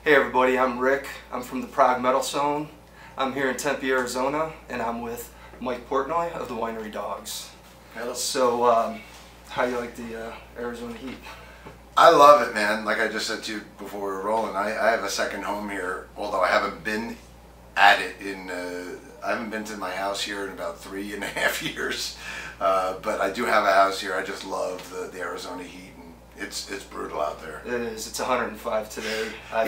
Hey everybody, I'm Rick. I'm from the Prog Metal Zone. I'm here in Tempe, Arizona, and I'm with Mike Portnoy of the Winery Dogs. Hello. So, how you like the Arizona heat? I love it, man. Like I just said to you before we were rolling, I have a second home here, although I haven't been at it in, I haven't been to my house here in about 3.5 years. But I do have a house here. I just love the Arizona heat, and it's brutal out there. It is. It's 105 today. I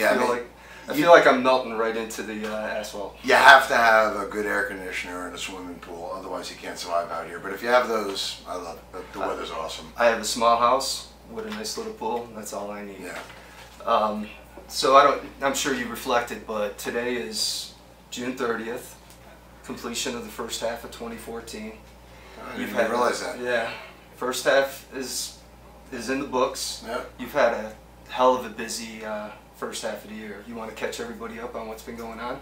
feel like I'm melting right into the asphalt. You have to have a good air conditioner and a swimming pool, otherwise you can't survive out here. But if you have those, I love it. The weather's awesome. I have a small house with a nice little pool. That's all I need. Yeah. So I'm sure you reflected, but today is June 30th, completion of the first half of 2014. I didn't even realize that. Yeah. First half is in the books. Yep. You've had a hell of a busy first half of the year. You want to catch everybody up on what's been going on?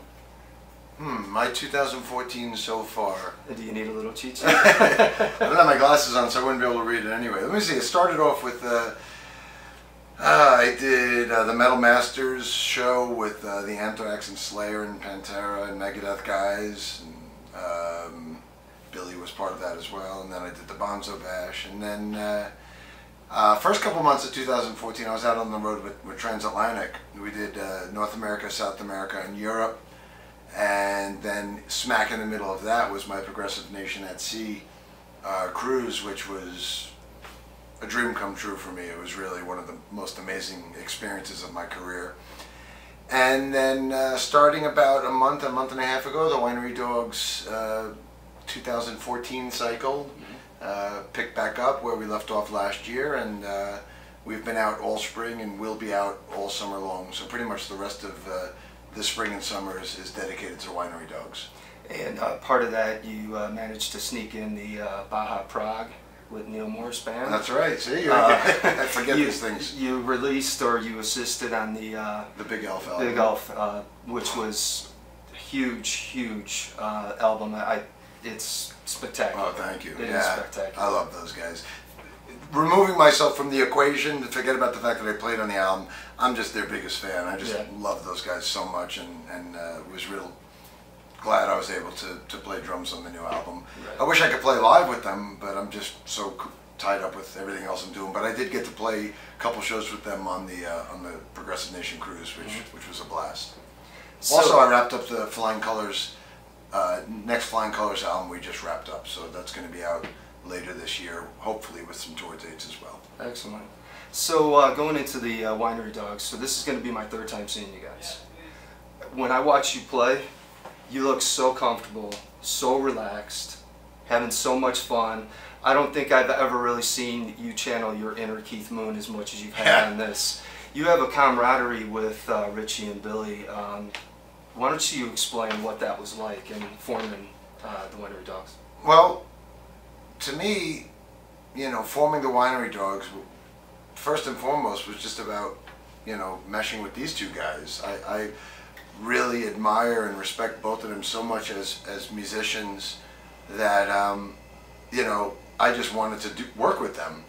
My 2014 so far. Do you need a little cheat sheet? I don't have my glasses on, so I wouldn't be able to read it anyway. Let me see. It started off with I did the Metal Masters show with the Anthrax and Slayer and Pantera and Megadeth guys. And, Billy was part of that as well. And then I did the Bonzo Bash. And then first couple months of 2014, I was out on the road with Transatlantic. We did North America, South America, and Europe. And then smack in the middle of that was my Progressive Nation at Sea cruise, which was a dream come true for me. It was really one of the most amazing experiences of my career. And then starting about a month and a half ago, the Winery Dogs 2014 cycle picked back up where we left off last year, and we've been out all spring and we'll be out all summer long. So pretty much the rest of this spring and summer is dedicated to Winery Dogs. And part of that, you managed to sneak in the Baja Prague with Neal Morse Band. That's right. See, I forget these things. You released, or you assisted on the Bigelf album. Bigelf, which was a huge album. It's spectacular. Oh, thank you. It is spectacular. I love those guys. Removing myself from the equation, to forget about the fact that I played on the album, I'm just their biggest fan. I just love those guys so much, and was real glad I was able to play drums on the new album. Right. I wish I could play live with them, but I'm just so tied up with everything else I'm doing. But I did get to play a couple shows with them on the Progressive Nation cruise, which was a blast. So, also, I wrapped up the Flying Colors. Next Flying Colors album we just wrapped up, so that's going to be out later this year, hopefully with some tour dates as well. Excellent. So going into the Winery Dogs, so this is going to be my third time seeing you guys. When I watch you play, you look so comfortable, so relaxed, having so much fun. I don't think I've ever really seen you channel your inner Keith Moon as much as you've had on this. You have a camaraderie with Richie and Billy. Why don't you explain what that was like in forming the Winery Dogs? Well, to me, forming the Winery Dogs, first and foremost, was just about, meshing with these two guys. I really admire and respect both of them so much as musicians that, I just wanted to work with them.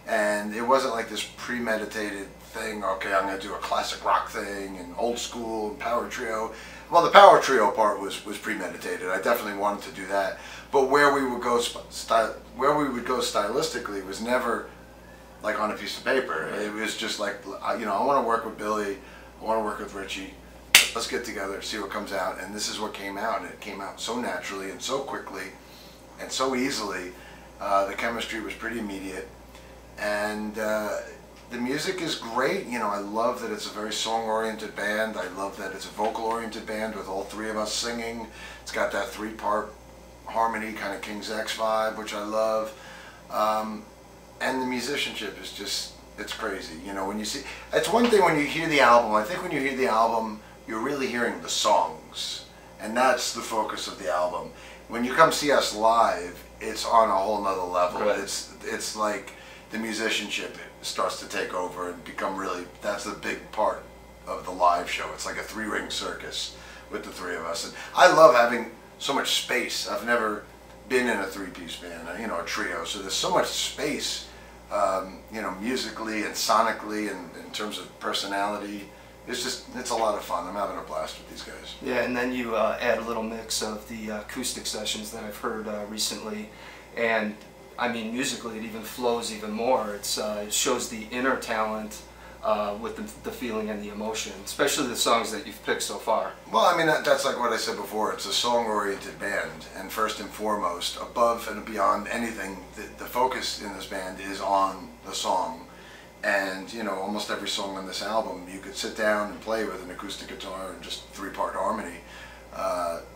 And it wasn't like this premeditated thing, okay, I'm going to do a classic rock thing and old school and power trio. Well, the power trio part was premeditated. I definitely wanted to do that. But where we would go stylistically was never like on a piece of paper. It was just like, I want to work with Billy, I want to work with Richie. Let's get together, see what comes out. And this is what came out, and it came out so naturally and so quickly and so easily. The chemistry was pretty immediate. And the music is great. I love that it's a very song-oriented band. I love that it's a vocal-oriented band with all three of us singing. It's got that three-part harmony, kind of King's X vibe, which I love. And the musicianship is just, it's crazy. When you see, it's one thing when you hear the album. I think when you hear the album, you're really hearing the songs. And that's the focus of the album. When you come see us live, it's on a whole nother level. Right. It's like the musicianship starts to take over and become really, that's the big part of the live show. It's like a three-ring circus with the three of us. And I love having so much space. I've never been in a three-piece band, a trio, so there's so much space, musically and sonically and in terms of personality it's a lot of fun. I'm having a blast with these guys. Yeah, and then you add a little mix of the acoustic sessions that I've heard recently, and I mean musically it even flows even more. It shows the inner talent with the feeling and the emotion, especially the songs that you've picked so far. Well, I mean that's like what I said before. It's a song-oriented band, and first and foremost, above and beyond anything, the focus in this band is on the song. And you know, almost every song on this album, you could sit down and play with an acoustic guitar and just three-part harmony.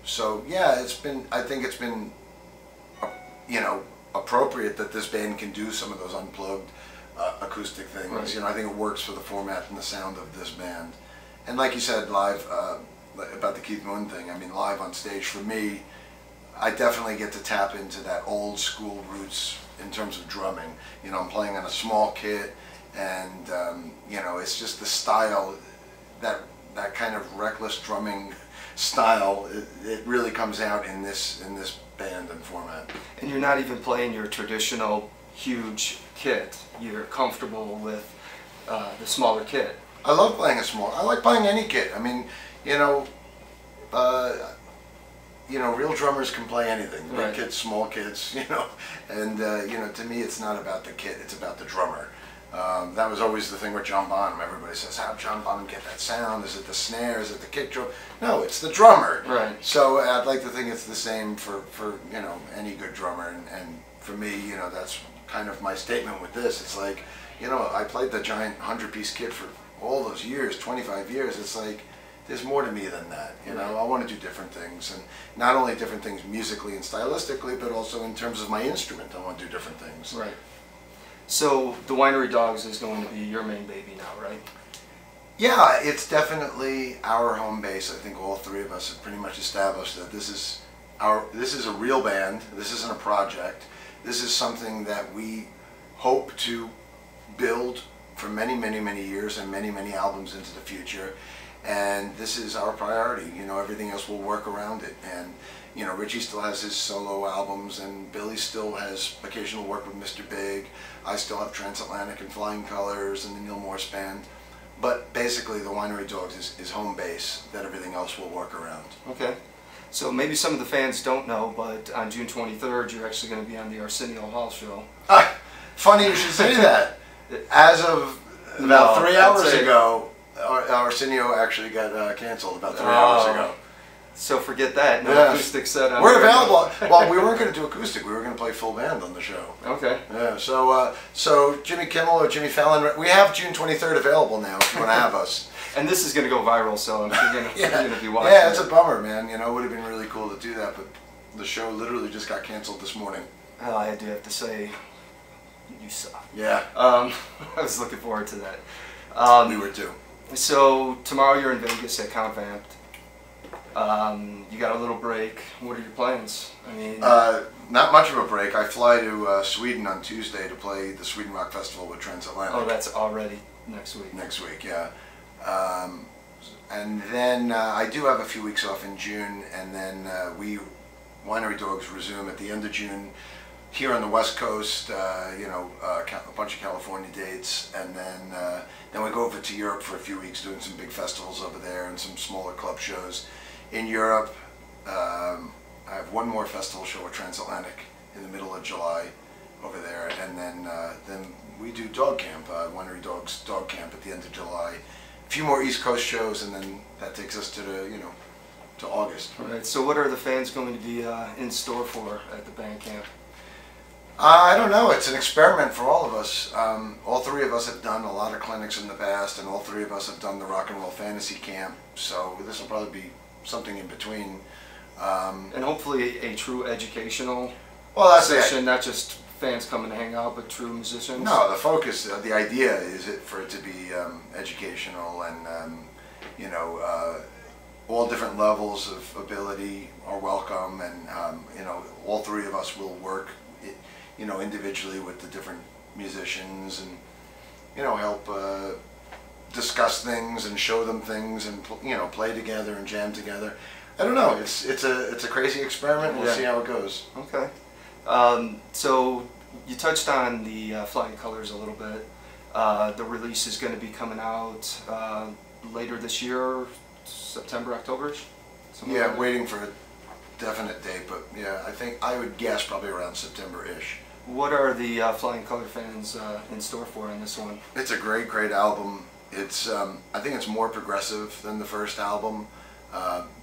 So yeah, I think it's been, you know, appropriate that this band can do some of those unplugged acoustic things. Right. You know, I think it works for the format and the sound of this band. And like you said, live about the Keith Moon thing. I mean, live on stage for me, I definitely get to tap into that old school roots in terms of drumming. You know, I'm playing on a small kit. And you know, it's just the style, that kind of reckless drumming style. It really comes out in this band and format. And you're not even playing your traditional huge kit. You're comfortable with the smaller kit. I love playing I like playing any kit. I mean, you know, real drummers can play anything. Big right. kits, small kits. You know, and you know, to me, it's not about the kit. It's about the drummer. That was always the thing with John Bonham. Everybody says, how did John Bonham get that sound? Is it the snare? Is it the kick drum? No, it's the drummer. Right. So I'd like to think it's the same for you know, any good drummer. And for me, you know, that's kind of my statement with this. It's like, you know, I played the giant 100-piece kit for all those years, 25 years. It's like, there's more to me than that. You know, I want to do different things. And not only different things musically and stylistically, but also in terms of my instrument, I want to do different things. Right. So the Winery Dogs is going to be your main baby now, right? Yeah, it's definitely our home base. I think all three of us have pretty much established that this is a real band. This isn't a project. This is something that we hope to build for many, many, many years and many, many albums into the future. And this is our priority. You know, everything else will work around it. And you know, Richie still has his solo albums, and Billy still has occasional work with Mr. Big. I still have Transatlantic and Flying Colors and the Neal Morse Band. But basically, the Winery Dogs is home base, that everything else will work around. Okay. So maybe some of the fans don't know, but on June 23rd, you're actually going to be on the Arsenio Hall show. Funny you should say that. As of about 3 hours ago, Arsenio actually got canceled about 3 hours ago. So forget that. No acoustic set on. We're available. Well, we weren't going to do acoustic. We were going to play full band on the show. Okay. Yeah. So Jimmy Kimmel or Jimmy Fallon, we have June 23rd available now if you want to have us. And this is going to go viral, so I'm sure you're going to be watching. Yeah, it's a bummer, man. You know, it would have been really cool to do that, but the show literally just got canceled this morning. Well, I do have to say, you suck. Yeah. I was looking forward to that. We were too. So tomorrow you're in Vegas at Count Vamped. You got a little break. What are your plans? I mean, not much of a break. I fly to Sweden on Tuesday to play the Sweden Rock Festival with Transatlantic. Oh, that's already next week. Next week, yeah. And then I do have a few weeks off in June, and then Winery Dogs resume at the end of June here on the West Coast. You know, a bunch of California dates, and then we go over to Europe for a few weeks, doing some big festivals over there and some smaller club shows. In Europe, I have one more festival show with Transatlantic in the middle of July over there, and then we do Dog Camp, Winery Dogs Dog Camp at the end of July. A few more East Coast shows, and then that takes us to to August. All right. So what are the fans going to be in store for at the band camp? I don't know. It's an experiment for all of us. All three of us have done a lot of clinics in the past, and all three of us have done the Rock and Roll Fantasy Camp. So this will probably be something in between. And hopefully a true educational session, not just fans coming to hang out, but true musicians. No, the focus, the idea is for it to be educational, and you know, all different levels of ability are welcome, and you know, all three of us will work, you know, individually with the different musicians, and you know, help discuss things and show them things, and you know, play together and jam together. I don't know. It's a crazy experiment. We'll see how it goes. Okay. So you touched on the Flying Colors a little bit. The release is going to be coming out later this year, September, October? Yeah, like waiting for a definite date, but yeah, I think I would guess probably around September-ish. What are the Flying Color fans in store for in this one? It's a great, great album. It's I think it's more progressive than the first album,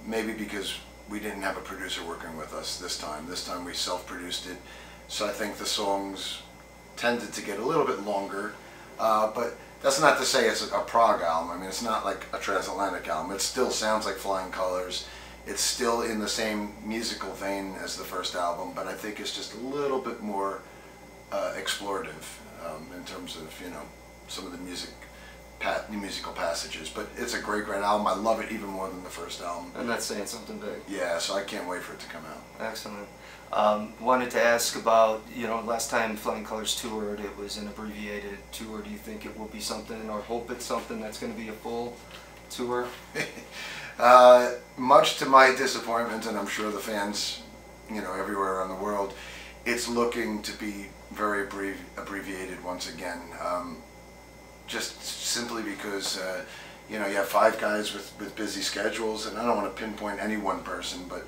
maybe because we didn't have a producer working with us this time. This time we self-produced it, so I think the songs tended to get a little bit longer, but that's not to say it's a prog album. I mean, it's not like a transatlantic album. It still sounds like Flying Colors. It's still in the same musical vein as the first album, but I think it's just a little bit more explorative in terms of, you know, some of the musical passages. But it's a great, great album. I love it even more than the first album. And that's saying something big. Yeah, so I can't wait for it to come out. Excellent. Wanted to ask about, you know, last time Flying Colors toured, it was an abbreviated tour. Do you think it will be something, or hope it's something that's going to be a full tour? Much to my disappointment, and I'm sure the fans, you know, everywhere around the world, it's looking to be very abbreviated once again. Just simply because, you know, you have 5 guys with busy schedules, and I don't want to pinpoint any one person, but,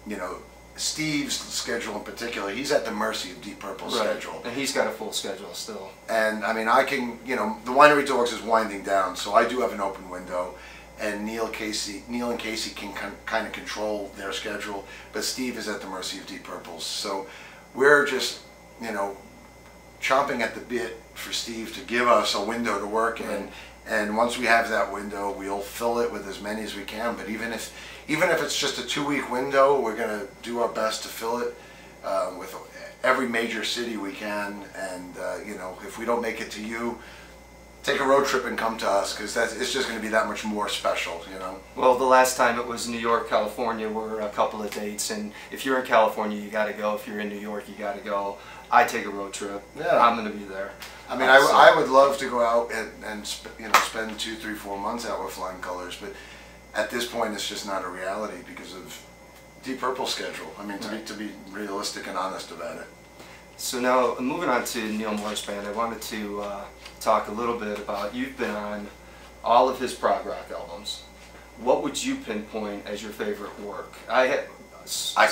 you know, Steve's schedule in particular, he's at the mercy of Deep Purple's schedule. And he's got a full schedule still. And, I mean, I can, you know, the Winery Dogs is winding down, so I do have an open window. And Neal and Casey can kind of control their schedule, but Steve is at the mercy of Deep Purple's. So we're just, you know, chomping at the bit for Steve to give us a window to work in. And once we have that window, we'll fill it with as many as we can. But even if it's just a 2-week window, we're going to do our best to fill it with every major city we can. And you know, if we don't make it to you, take a road trip and come to us, because it's just going to be that much more special, you know. Well, the last time it was New York, California were a couple of dates, and if you're in California, you got to go. If you're in New York, you got to go. I take a road trip. Yeah, I'm going to be there. I mean, I would love to go out and you know, spend 2, 3, 4 months out with Flying Colors, but at this point, it's just not a reality because of Deep Purple's schedule. I mean, to be realistic and honest about it. So now, moving on to Neal Morse Band, I wanted to talk a little bit about, you've been on all of his prog rock albums. What would you pinpoint as your favorite work? I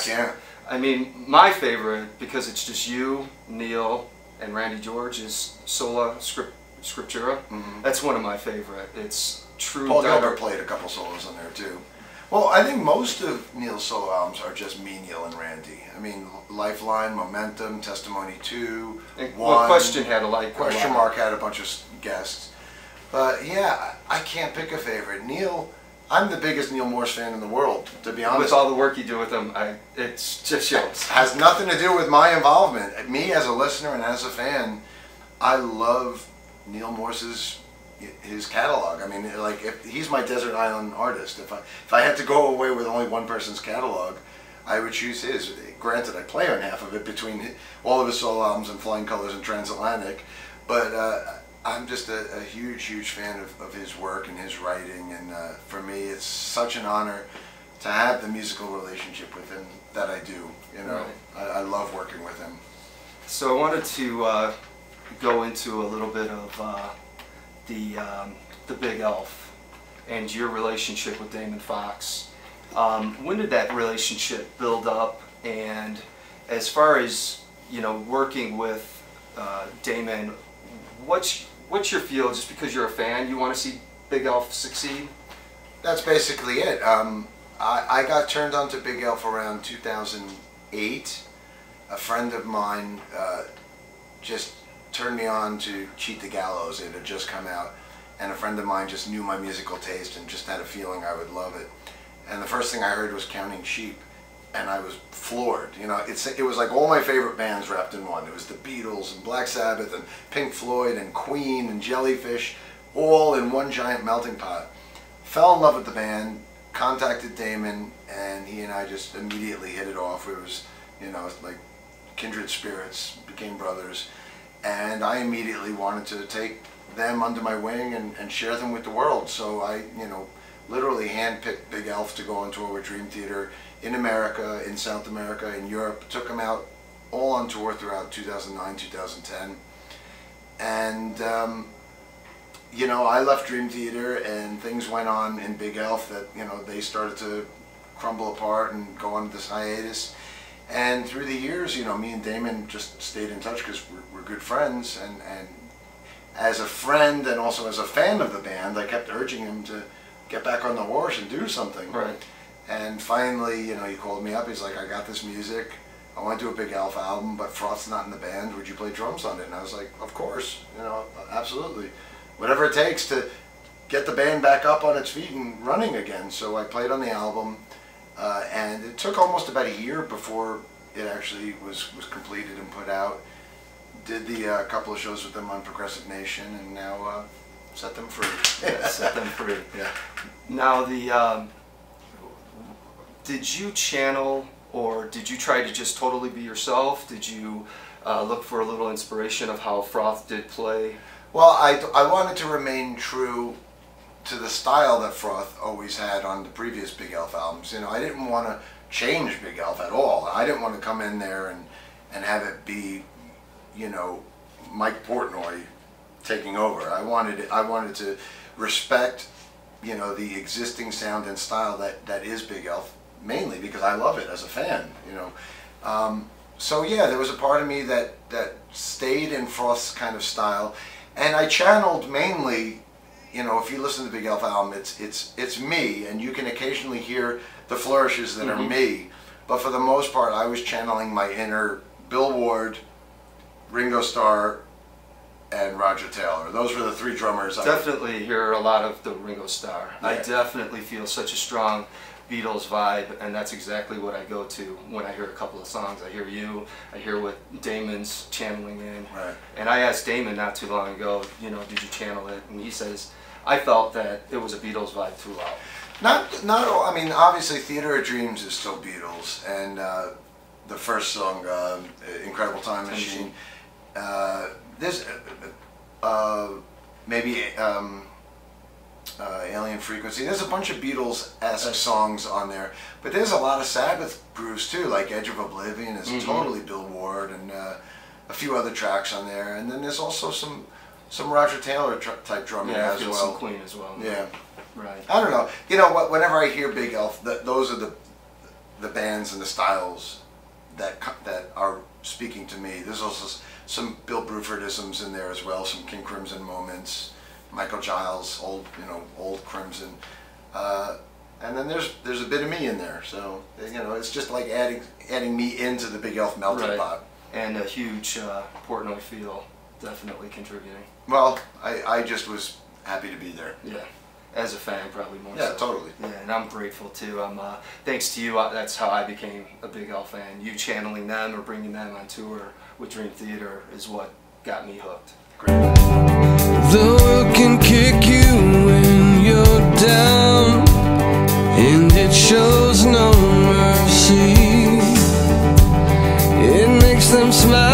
can't. I mean, my favorite, because it's just you, Neal, and Randy George, is Sola Scriptura. That's one of my favorite. It's true. Paul Gilbert played a couple solos on there too. Well, I think most of Neal's solo albums are just me, Neal, and Randy. I mean, Lifeline, Momentum, Testimony 2, and, 1. Well, Question had Question Mark had a bunch of guests. But yeah, I can't pick a favorite. Neal, I'm the biggest Neal Morse fan in the world, to be honest. With all the work you do with him, it just shows. Has nothing to do with my involvement. Me as a listener and as a fan, I love Neal Morse's his catalog. I mean, like, he's my desert island artist. If I had to go away with only one person's catalog, I would choose his. Granted, I play on half of it between all of his solo albums and Flying Colors and Transatlantic, but I'm just a huge, huge fan of his work and his writing, and for me, it's such an honor to have the musical relationship with him that I do. You know, I love working with him. So I wanted to go into a little bit of the Bigelf and your relationship with Damon Fox. When did that relationship build up? And as far as, you know, working with Damon, what's your feel? Just because you're a fan, you want to see Bigelf succeed? That's basically it. I got turned on to Bigelf around 2008. A friend of mine just turned me on to Cheat the Gallows. It had just come out, and a friend of mine just knew my musical taste and just had a feeling I would love it. And the first thing I heard was Counting Sheep, and I was floored. You know, it was like all my favorite bands wrapped in one. It was the Beatles and Black Sabbath and Pink Floyd and Queen and Jellyfish, all in one giant melting pot. Fell in love with the band, contacted Damon, and he and I just immediately hit it off. It was, you know, like kindred spirits, became brothers. And I immediately wanted to take them under my wing and share them with the world. So I, you know, literally handpicked Bigelf to go on tour with Dream Theater in America, in South America, in Europe. Took them out all on tour throughout 2009, 2010. And you know, I left Dream Theater and things went on in Bigelf that, you know, they started to crumble apart and go on this hiatus. And through the years, you know, me and Damon just stayed in touch because we're good friends. And as a friend and also as a fan of the band, I kept urging him to get back on the horse and do something. Right. And finally, you know, he called me up. He's like, I got this music. I want to do a Bigelf album, but Froth's not in the band. Would you play drums on it? And I was like, of course, you know, absolutely. Whatever it takes to get the band back up on its feet and running again. So I played on the album, and it took almost about a year before it actually was completed and put out. Did the couple of shows with them on Progressive Nation, and now set them free. Yeah, set them free. Yeah. Now, did you channel, or did you try to just totally be yourself? Did you look for a little inspiration of how Froth did play? Well, I wanted to remain true to the style that Froth always had on the previous Bigelf albums. You know, I didn't want to change Bigelf at all. I didn't want to come in there and have it be, you know, Mike Portnoy taking over. I wanted to respect, you know, the existing sound and style that is Bigelf, mainly because I love it as a fan, you know. So yeah, there was a part of me that stayed in Froth's kind of style, and I channeled mainly, you know, if you listen to the Bigelf album, it's me, and you can occasionally hear the flourishes that are me, but for the most part, I was channeling my inner Bill Ward, Ringo Starr, and Roger Taylor. Those were the three drummers. Definitely hear a lot of the Ringo Starr. Yeah. I definitely feel such a strong Beatles vibe, and that's exactly what I go to when I hear a couple of songs. I hear you, I hear what Damon's channeling in. Right. And I asked Damon not too long ago, you know, did you channel it? And he says, I felt that it was a Beatles vibe throughout. Not all, I mean, obviously Theater of Dreams is still Beatles, and the first song, Incredible Time Machine, there's maybe Alien Frequency. There's a bunch of Beatles-esque songs on there, but there's a lot of Sabbath grooves too, like Edge of Oblivion is totally Bill Ward, and a few other tracks on there, and then there's also some Roger Taylor type drumming Yeah, I as feel well. some Queen as well. Yeah. Right. I don't know. You know what? Whenever I hear Bigelf, those are the bands and the styles that are speaking to me. There's also some Bill Brufordisms in there as well. Some King Crimson moments, Michael Giles, old Crimson, and then there's a bit of me in there. So you know, it's just like adding me into the Bigelf melting pot. And a huge Portnoy feel, definitely contributing. Well, I just was happy to be there. Yeah. As a fan, probably more so. Yeah, totally. Yeah, and I'm grateful too. Thanks to you, that's how I became a Bigelf fan. You channeling them or bringing them on tour with Dream Theater is what got me hooked. Great. The world can kick you when you're down, and it shows no mercy. It makes them smile.